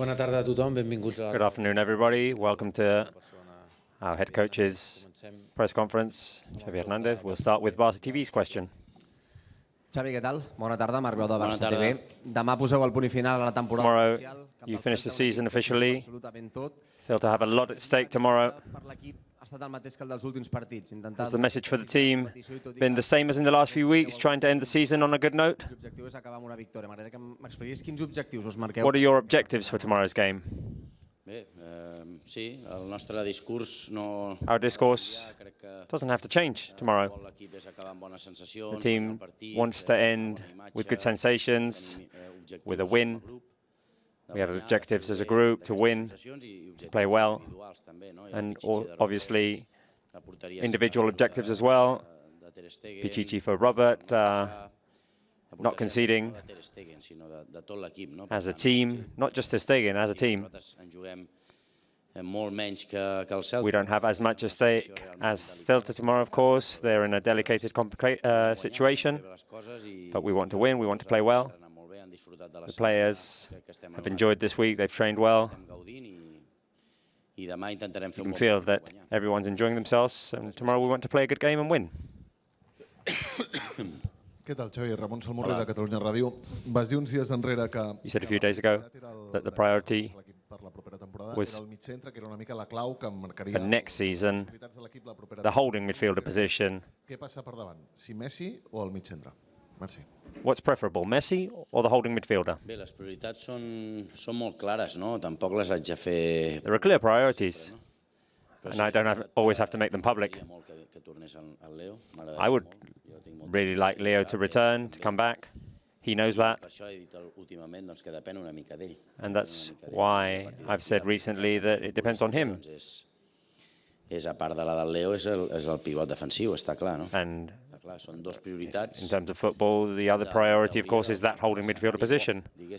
Good afternoon, everybody. Welcome to our head coach's press conference, Xavi Hernández. We'll start with Barça TV's question. Xavi, què tal? Bona tarda, Marc Blau de Barça TV. Demà poseu el punt i final a la temporada Tomorrow, you finish the season officially. Celta have a lot at stake tomorrow. Has the message for the team been the same as in the last few weeks, trying to end the season on a good note? What are your objectives for tomorrow's game? Our discourse doesn't have to change tomorrow. The team wants to end with good sensations, with a win. We have objectives as a group to win, to play well, and obviously individual objectives as well. Pichichi for Robert, not conceding as a team, not just Ter Stegen, as a team. We don't have as much at stake as Celta tomorrow, of course. They're in a delicate situation, but we want to win, we want to play well. The players have enjoyed this week, they've trained well. You can feel that everyone's enjoying themselves, and tomorrow we want to play a good game and win. Què tal, Xavi? Ramon Salmorri de Catalunya Ràdio. Vas dir uns dies enrere que... You said a few days ago that the priority was for next season, the holding midfielder position. Què passa per davant? Si Messi o el mig centre? Merci. What's preferable, Messi or the holding midfielder? Bé, les prioritats són molt clares, no? Tampoc les haig de fer... There are clear priorities, and I don't always have to make them public. I would really like Leo to return, to come back. He knows that. And that's why I've said recently that it depends on him. A part de la del Leo, és el pivot defensiu, està clar, no? And Són dues prioritats. in terms of football, the other priority, of course, is that holding midfielder position. And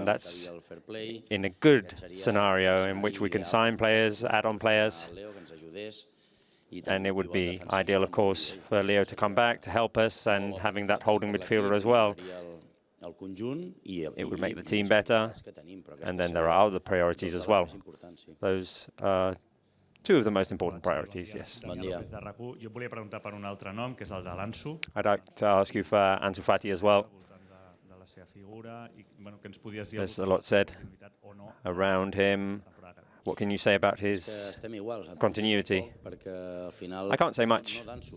that's in a good scenario in which we can sign players, add on players. And it would be ideal, of course, for Leo to come back to help us, and having that holding midfielder as well. It would make the team better, and then there are other priorities as well. Those are two of the most important priorities, yes. I'd like to ask you for Ansu Fati as well. There's a lot said around him. What can you say about his continuity? I can't say much. Not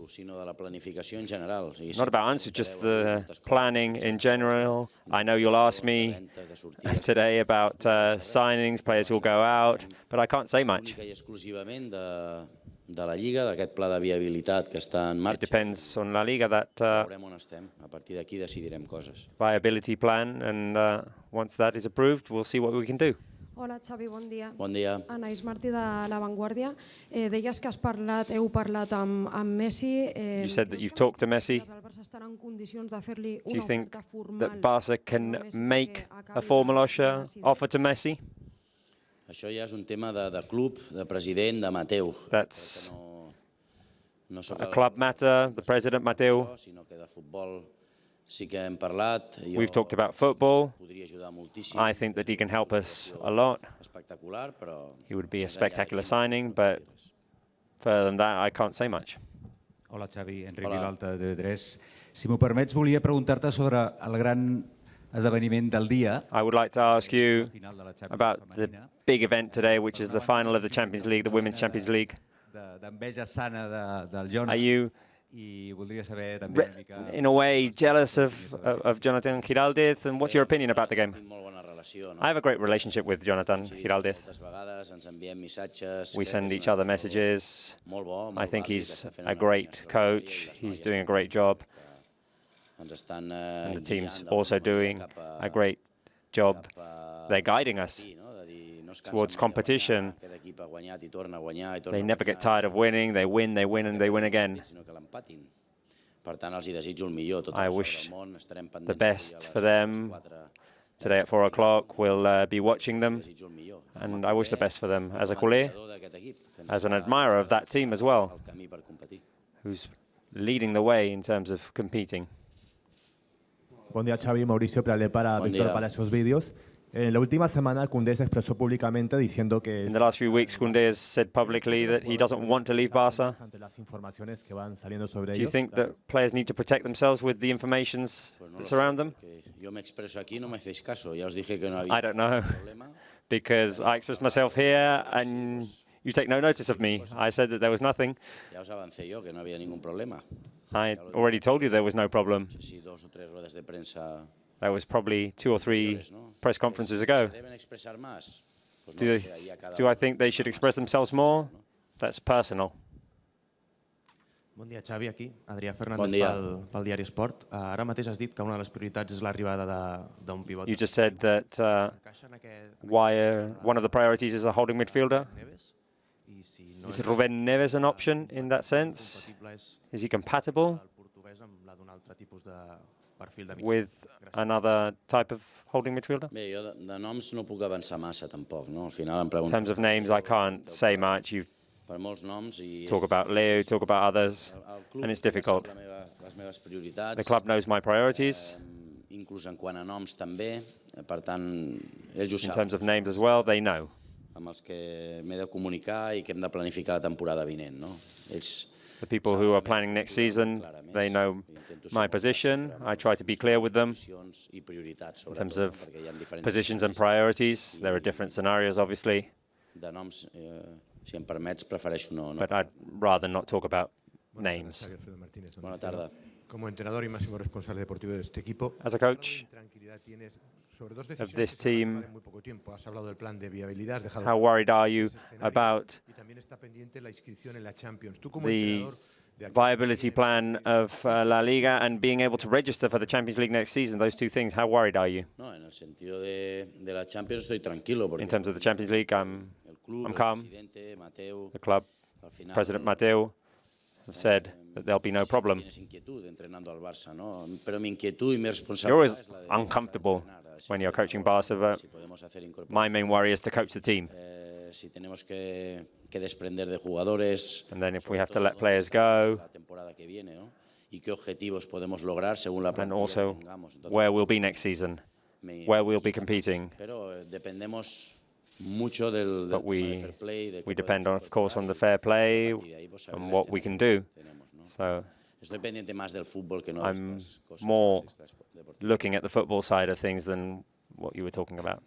about Ansu, just the planning in general. I know you'll ask me today about signings, players who'll go out, but I can't say much. It depends on La Liga, that viability plan, and once that is approved, we'll see what we can do. Hola, Xavi, bon dia. Bon dia. Anaïs Martí de La Vanguardia. Deies que heu parlat amb Messi. You said that you've talked to Messi. Do you think that Barça can make a formal offer to Messi? Això ja és un tema de club, de president, de Mateu. That's a club matter, the president, Mateu. We've talked about football. I think that he can help us a lot. He would be a spectacular signing, but further than that, I can't say much. Hola, Xavi. Enric Vilalta, de TV3. Si m'ho permets, volia preguntar-te sobre el gran esdeveniment del dia. I would like to ask you about the big event today, which is the final of the Champions League, the Women's Champions League. D'enveja sana del Jonathan. Are you, in a way, jealous of Jonathan Giraldez, and what's your opinion about the game? I have a great relationship with Jonathan Giraldez. We send each other messages. I think he's a great coach. He's doing a great job. And the team's also doing a great job. They're guiding us towards competition. They never get tired of winning. They win, and they win again. I wish the best for them. Today at 4 o'clock, we'll be watching them, and I wish the best for them as a culé, as an admirer of that team as well, who's leading the way in terms of competing. Bon dia, Xavi. Mauricio Preale para Víctor Palacios Vídeos. En la última semana, Koundé se expresó públicamente diciendo que In the last few weeks, Koundé has said publicly that he doesn't want to leave Barca. ante las informaciones que van saliendo sobre Do you ellos. think that players need to protect themselves with the informations that surround them? Yo me expreso aquí, no me hacéis caso. Ya os dije que no había I don't know, problema. because I expressed myself here and you take no notice of me. I said that there was nothing. Ya os avancé yo que no había ningún problema. I already told you there was no problem. Si 2 o 3 ruedas de prensa That was probably 2 or 3 press conferences ago. deben expresar más. Pues no Do, lo sé, ahí a cada do I uno think they should express themselves more? That's personal. Bon dia, Xavi, aquí. Adrià Bon Fernández dia. pel diari Esport. Ara mateix has dit que una de les prioritats és l'arribada d'un pivot. You just said that Encaixa en aquest one of the priorities is a holding midfielder. Neves? I si no Is Ruben Neves an option in that sense? compatible és Is he compatible el portuguès amb la d'un altre tipus de perfil de mig. with another type of holding midfielder? Bé, jo de noms no puc avançar massa tampoc, no? Al final em In pregunten terms of names, I can't say much. You per molts noms i talk about Leo, talk about others, el club and it's ja difficult. sap les meves prioritats. The club knows my priorities. Inclús en quant a noms també, per tant, ells ho In saben. terms of names as well, they know. Amb els que m'he de comunicar i que hem de planificar la temporada vinent, no? Ells The people who are planning next season, they know my position. I try to be clear with them posicions i prioritats, in terms sobretot, of perquè hi ha diferents positions and priorities. There are different scenarios, obviously, de noms, si em permets, prefereixo no. but I'd rather not talk about names. Xavi Alfredo Martínez, Bona tarda. Como entrenador y máximo responsable deportivo de este equipo, As a coach ¿qué tranquilidad tienes sobre dos of decisiones this que se van a team, tomar en muy poco tiempo? Has hablado del plan de viabilidad, has dejado how worried are you ese escenario, about y también está pendiente la inscripción en la Champions. Tú como the entrenador de aquí viability plan of La Liga and being able to register for the Champions League next season? Those two things, how worried are you? No, en el sentido de la Champions estoy tranquilo porque In terms of the Champions League, I'm el calm. presidente, Mateu, The club, al final, President Mateo, have said that there'll be no problem. tienes inquietud entrenando al Barça, ¿no? Pero mi inquietud y mi You're responsabilidad always es la de uncomfortable entrenar, when you're coaching Barca, but si podemos hacer my main worry is to coach the team. si tenemos que desprender de jugadores, And then if we sobre have to todo let dónde players estamos go, la temporada que viene, ¿no? Y qué objetivos podemos lograr según la and plantilla also que tengamos. Entonces, where we'll be next season, where we'll be competing. pero dependemos mucho del But tema de fair play, de qué we depend, podemos of course, on the ofertar fair play y a partir de ahí, pues, saber and el what we can do. tenemos, ¿no? So Estoy pendiente más del fútbol que no de I'm estas cosas more más extradeportivas. looking at the football side of things than what you were talking about.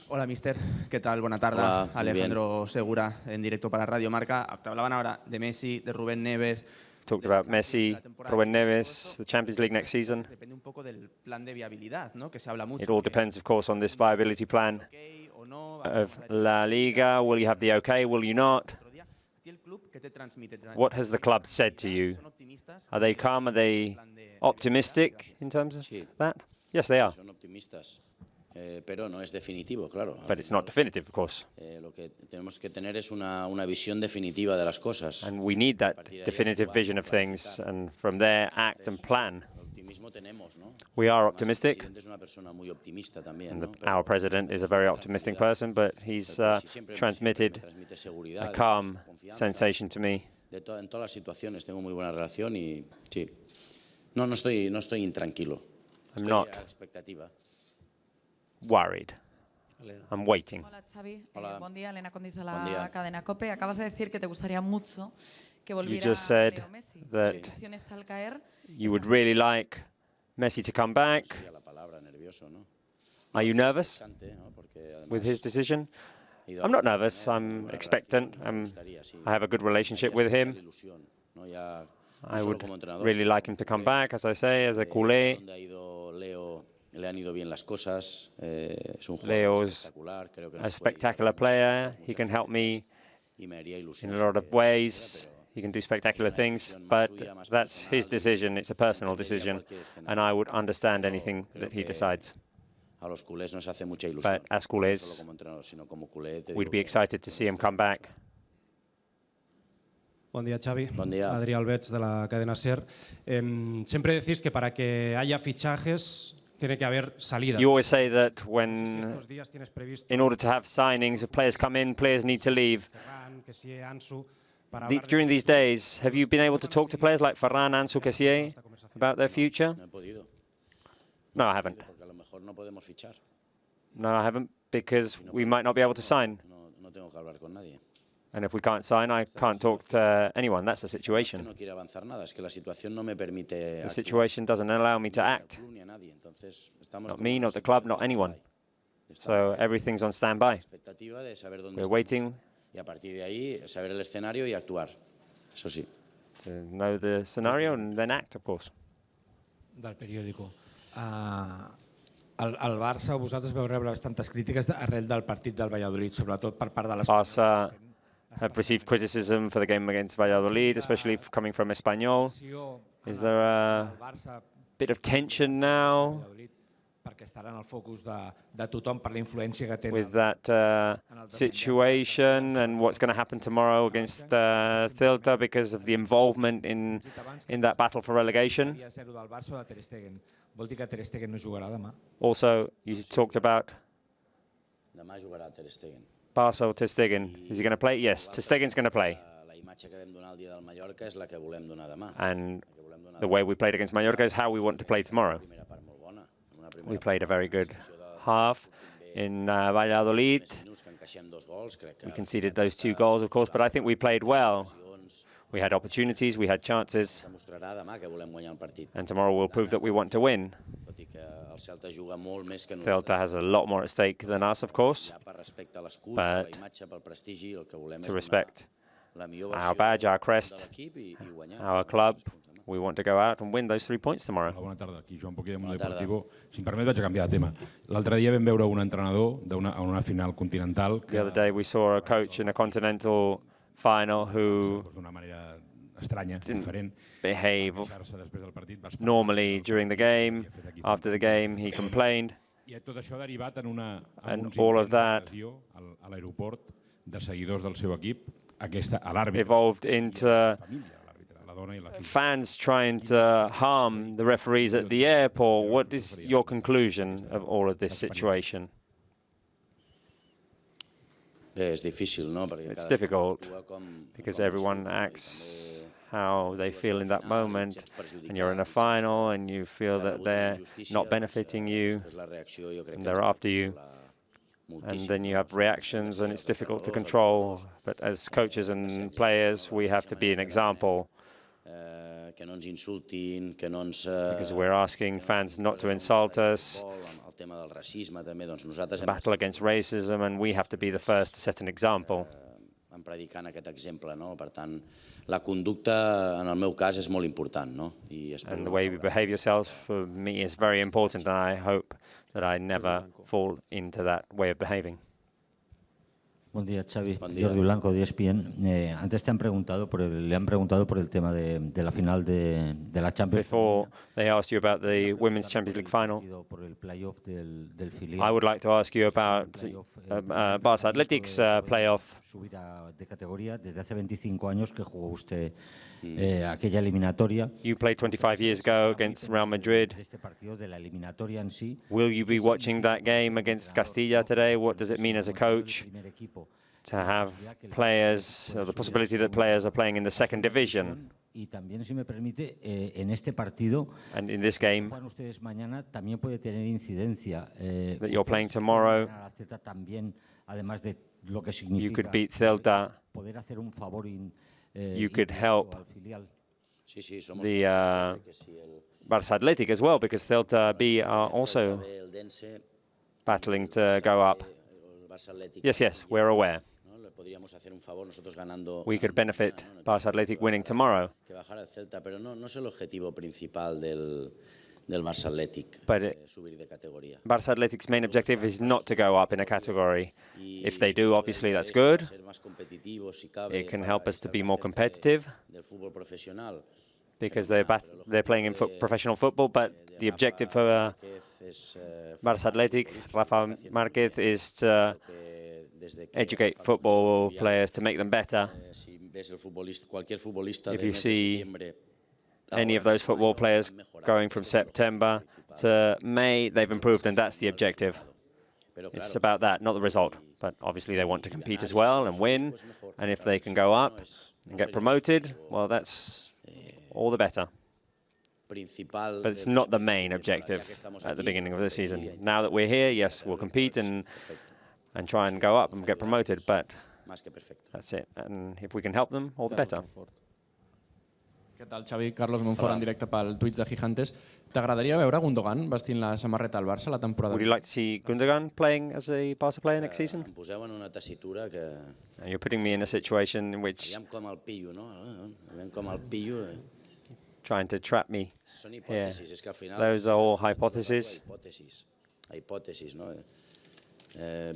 Hola, mister. ¿Qué tal? Buena tarde. Hola, muy Alejandro Segura, en directo para Radio Marca. Te hablaban ahora de Messi, de Rubén Neves. Talked about Messi, Ruben Neves, the Champions League next season. Depende un poco del plan de viabilidad, ¿no? Que se habla mucho. It all depends, of course, on this viability plan Okay, o no, of La Liga. Will you have the okay? Will you not? otro día. ¿A ti el club qué te transmite? What has the club said to you? ¿Son optimistas? Are they calm? Are they optimistic in terms of Sí. that? Yes, they are. Son optimistas, pero no es definitivo, claro. But it's not definitive, of course. Lo que tenemos que tener es una visión definitiva de las cosas. And we need that definitive vision of things, and from there, act and plan. Optimismo tenemos, ¿no? We are Además, el optimistic, presidente es una persona muy optimista también, and ¿no? our president is a very optimistic person, but he's transmitted transmite seguridad, a calm confianza. sensation to me. En todas las situaciones tengo muy buena relación y sí. No estoy intranquilo. I'm Estoy not a la expectativa. worried. I'm waiting. Hola, Xavi. Hola. Buen día, Elena Condis de Buen día. la cadena COPE. Acabas de decir que te gustaría mucho que volviera just said Leo Messi. that ¿Tu ilusión está al caer? You would really like Messi to come back. Sería la palabra nervioso, ¿no? Are you nervous Bastante, ¿no? Porque además with his decision? he ido I'm not a nervous. tener I'm buena expectant. relación, me gustaría, sí. I have a good relationship Hay with especial him. ilusión, ¿no? Ya, no I solo would como entrenador, really sino like him to come como back, as I say, as a culé. donde ha ido Leo, le han ido bien las cosas. Es un jugador Leo's espectacular. Creo que a nos puede spectacular ayudar player. muchas He can help me y me haría ilusión in a lot of que ways. pero He can do spectacular una things, decisión más but suya, más that's his personal, decision. It's a personal entendería decision, cualquier escenario. and I would understand Pero anything creo that he que decides. A los culés nos hace mucha ilusión. But as No culés, solo como entrenador, sino como culé, te we'd digo be que excited to see him come back. Buen día, Xavi. Buen día. Adrià Alberts, de la cadena SER. Siempre decís que para que haya fichajes tiene que haber salidas. You always say that Si when, estos días tienes previsto in order to have signings, if players come in, players need to leave. Ferran, que sí, Ansu, para hablar de During these days, have you been able to talk to players like Ferran, Ansu, Kessié about their future? no he podido. No, I haven't. Porque a lo mejor no podemos fichar. No, I haven't, because we might not be able to sign. No tengo que hablar con nadie. And if we can't sign, I can't talk to anyone. That's the situation. No quiero avanzar nada, es que la situación no me permite The situation doesn't allow me to act. Not me, not the club, not anyone. So everything's on standby. expectativa de saber dónde We're estamos. waiting Y a partir de ahí, saber el escenario y actuar. Eso sí. to know the scenario and then act, of course. Del periòdico. El Barça, vosaltres veu rebre bastantes crítiques arrel del partit del Valladolid, sobretot per part de les... Barça have received criticism for the game against Valladolid, especially coming from Espanyol. Is there a bit of tension now perquè estarà en el focus de tothom per la influència que tenen. with that situation and what's going to happen tomorrow against Celta because of the involvement in that battle for relegation? Del Barça o de Ter Stegen. Vol dir que Ter Stegen no jugarà demà? Also, you talked about Demà jugarà Ter Stegen. Barça or Ter Stegen. Is he going to play? Yes, Ter Stegen's going to play. La imatge que vam donar el dia del Mallorca és la que volem donar demà. And the way we played against Mallorca is how we want to play tomorrow. We played a very good half in Valladolid. We conceded those 2 goals, of course, but I think we played well. We had opportunities, we had chances, and tomorrow we'll prove that we want to win. Celta has a lot more at stake than us, of course, but to respect our badge, our crest, our club, we want to go out and win those 3 points tomorrow. Bona tarda, aquí Joan Poquer, Mundo Deportivo. Si em permet, vaig a canviar de tema. L'altre dia vam veure un entrenador en una final continental The other day we saw a coach in a continental final who d'una manera estranya, didn't diferent. behave normally during the game. After the game, he complained. I tot això ha derivat en And all of that a l'aeroport de seguidors del seu equip, a l'àrbitre. evolved into fans trying to harm the referees at the airport. What is your conclusion of all of this situation? És difícil, no? It's difficult because everyone acts how they feel in that moment, and you're in a final and you feel that they're not benefiting you and they're after you. And then you have reactions and it's difficult to control. But as coaches and players, we have to be an example. Because we're asking fans not to insult us, battle against racism, and we have to be the first to set an example. Vam predicant aquest exemple, no? Per tant, la conducta, en el meu cas, és molt important, no? And the way you behave yourself, for me, is very important, and I hope that I never fall into that way of behaving. Buen día, Xavi. Jordi Blanco, de ESPN. Antes le han preguntado por el tema de la final de la Champions. Before they asked you about the Women's Champions League final, I would like to ask you about Barça Atletic's playoff. Subir de categoría desde hace 25 años que jugó usted aquella eliminatoria. You played 25 years ago against Real Madrid. Este partido de la eliminatoria en sí. Will you be watching that game against Castilla today? What does it mean as a coach to have players, or the possibility that players are playing in the second division? Y también, si me permite, en este partido, and in this game, juegan ustedes mañana, también puede tener incidencia. That you're playing tomorrow, también, además de lo que significa you could beat Celta. Poder hacer un favor you could help the Barça Atletic as well, because Celta B are also battling to go up. Yes, we're aware. We could benefit Barça Atletic winning tomorrow. Pero no es el objetivo principal del Barça Atletic, subir de categoría. Barça Atletic's main objective is not to go up in a category. If they do, obviously that's good. It can help us to be more competitive because they're playing in professional football, but the objective for Barça Atletic, Rafa Márquez, is to educate football players to make them better. If you see any of those football players going from September to May, they've improved, and that's the objective. It's about that, not the result. But obviously they want to compete as well and win, and if they can go up and get promoted, well, that's all the better. but it's not the main objective at the beginning of the season. Now that we're here, yes, we'll compete and try and go up and get promoted, but that's it. And if we can help them, all the better. Què tal, Xavi? Carlos Monfort en directe pel Twitch de Gigantes. T'agradaria veure Gundogan vestint la samarreta al Barça la temporada? Would you like to see Gundogan playing as a Barca player next season? Em poseu en una tessitura que... You're putting me in a situation in which... Veiem com el pillo, no? Veiem com el pillo... Trying to trap me Són here. hipòtesis, és que al final... Those are all hypotheses. Hipòtesis, no?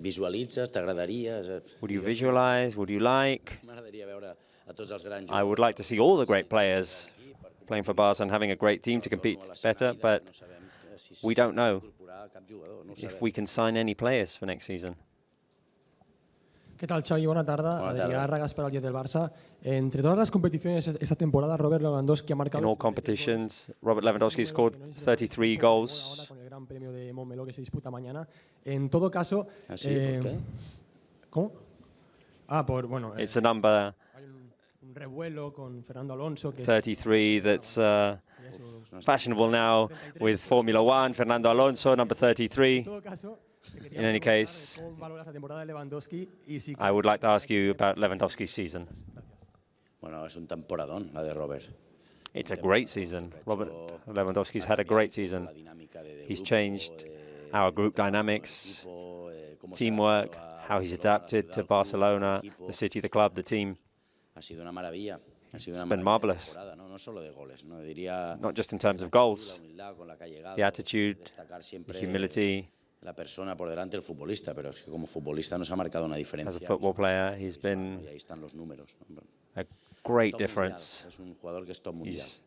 Visualitzes, t'agradaria... Would you visualize? Would you like? M'agradaria veure a tots els grans I would like to see all the great players playing for Barca and having a great team to compete better, but we don't know if we can sign any players for next season. ¿Qué tal, Xavi? Buena tarde. Adrián Ragas para el 10 del Barça. Entre todas las competiciones esta temporada, Robert Lewandowski ha marcado... In all competitions, Robert Lewandowski scored 33 goals. Ahora con el Gran Premio de Montmeló que se disputa mañana. En todo caso... ¿Por qué? ¿Cómo? Bueno... It's a number... Un revuelo con Fernando Alonso... 33 that's fashionable now with Formula One, Fernando Alonso, number 33. In any case, I would like to ask you about Lewandowski's season. Bueno, es un temporadón, la de Robert. It's a great season. Robert Lewandowski's had a great season. He's changed our group dynamics, teamwork, how he's adapted to Barcelona, the city, the club, the team. Ha sido una maravilla. It's been marvelous. No solo de goles, no diría... Not just in terms of goals, the attitude, the humility. La persona por delante del futbolista, pero es que como futbolista nos ha marcado una diferencia. As a football player, he's been ahí están los números. a great difference. Es un jugador que es top mundial. He's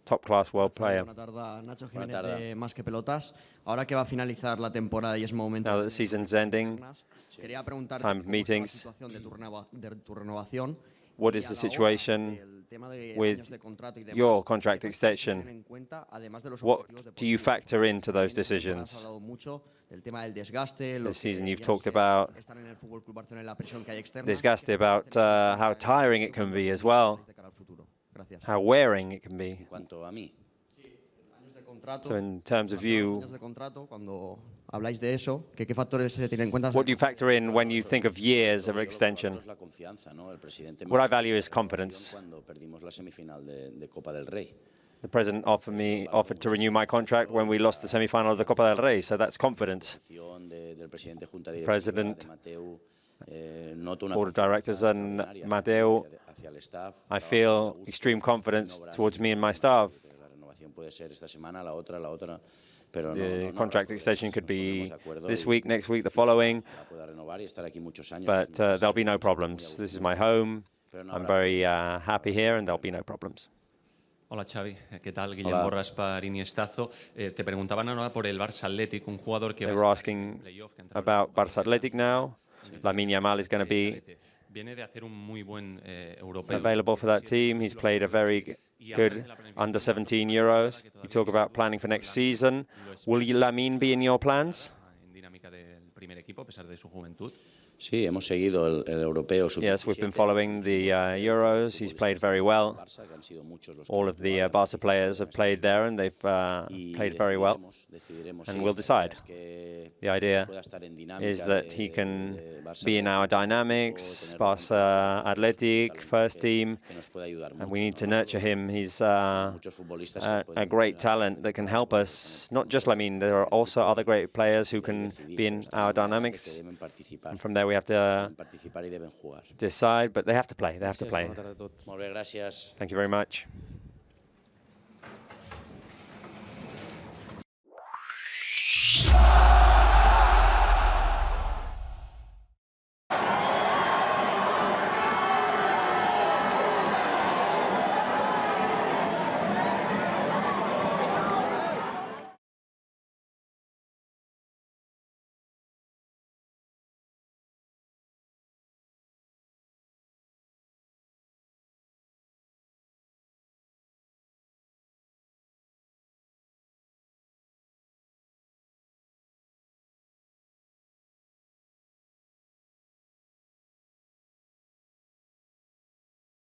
top-class world player. Buenas tardes, Nacho Jiménez de Más que Pelotas. Ahora que va a finalizar la temporada y es momento Now that the season's ending, quería preguntarte time of cómo está la meetings. situación de tu renovación. What is the situation with your contract extension? What do you factor into those decisions? This season you've talked about desgaste, about how tiring it can be as well, how wearing it can be. So in terms of you, habláis de eso, ¿qué factores se tienen en cuenta? what do you factor in when you think of years of extension? What I value is confidence. The president offered to renew my contract when we lost the semi-final of the Copa del Rey, so that's confidence. The president, board of directors and Mateo, I feel extreme confidence towards me and my staff. The contract extension could be this week, next week, the following, but there'll be no problems. This is my home. I'm very happy here, and there'll be no problems. Hola Xavi, ¿qué tal? Guillem Borras para Iniestazo. Te preguntaban ahora por el Barça Atletic, un jugador que... They were asking about Barça Atletic now. Lamine Yamal is going to be available for that team. He's played a very good under-17 Euros. You talk about planning for next season. Will Lamine be in your plans? Sí, hemos seguido el europeo. Yes, we've been following the Euros. He's played very well. All of the Barca players have played there, and they've played very well. And we'll decide. The idea is that he can be in our dynamics, Barça Atletic, first team, and we need to nurture him. He's a great talent that can help us. Not just Lamine, there are also other great players who can be in our dynamics. And from there we have to decide, but they have to play. They have to play. Thank you very much. Ah!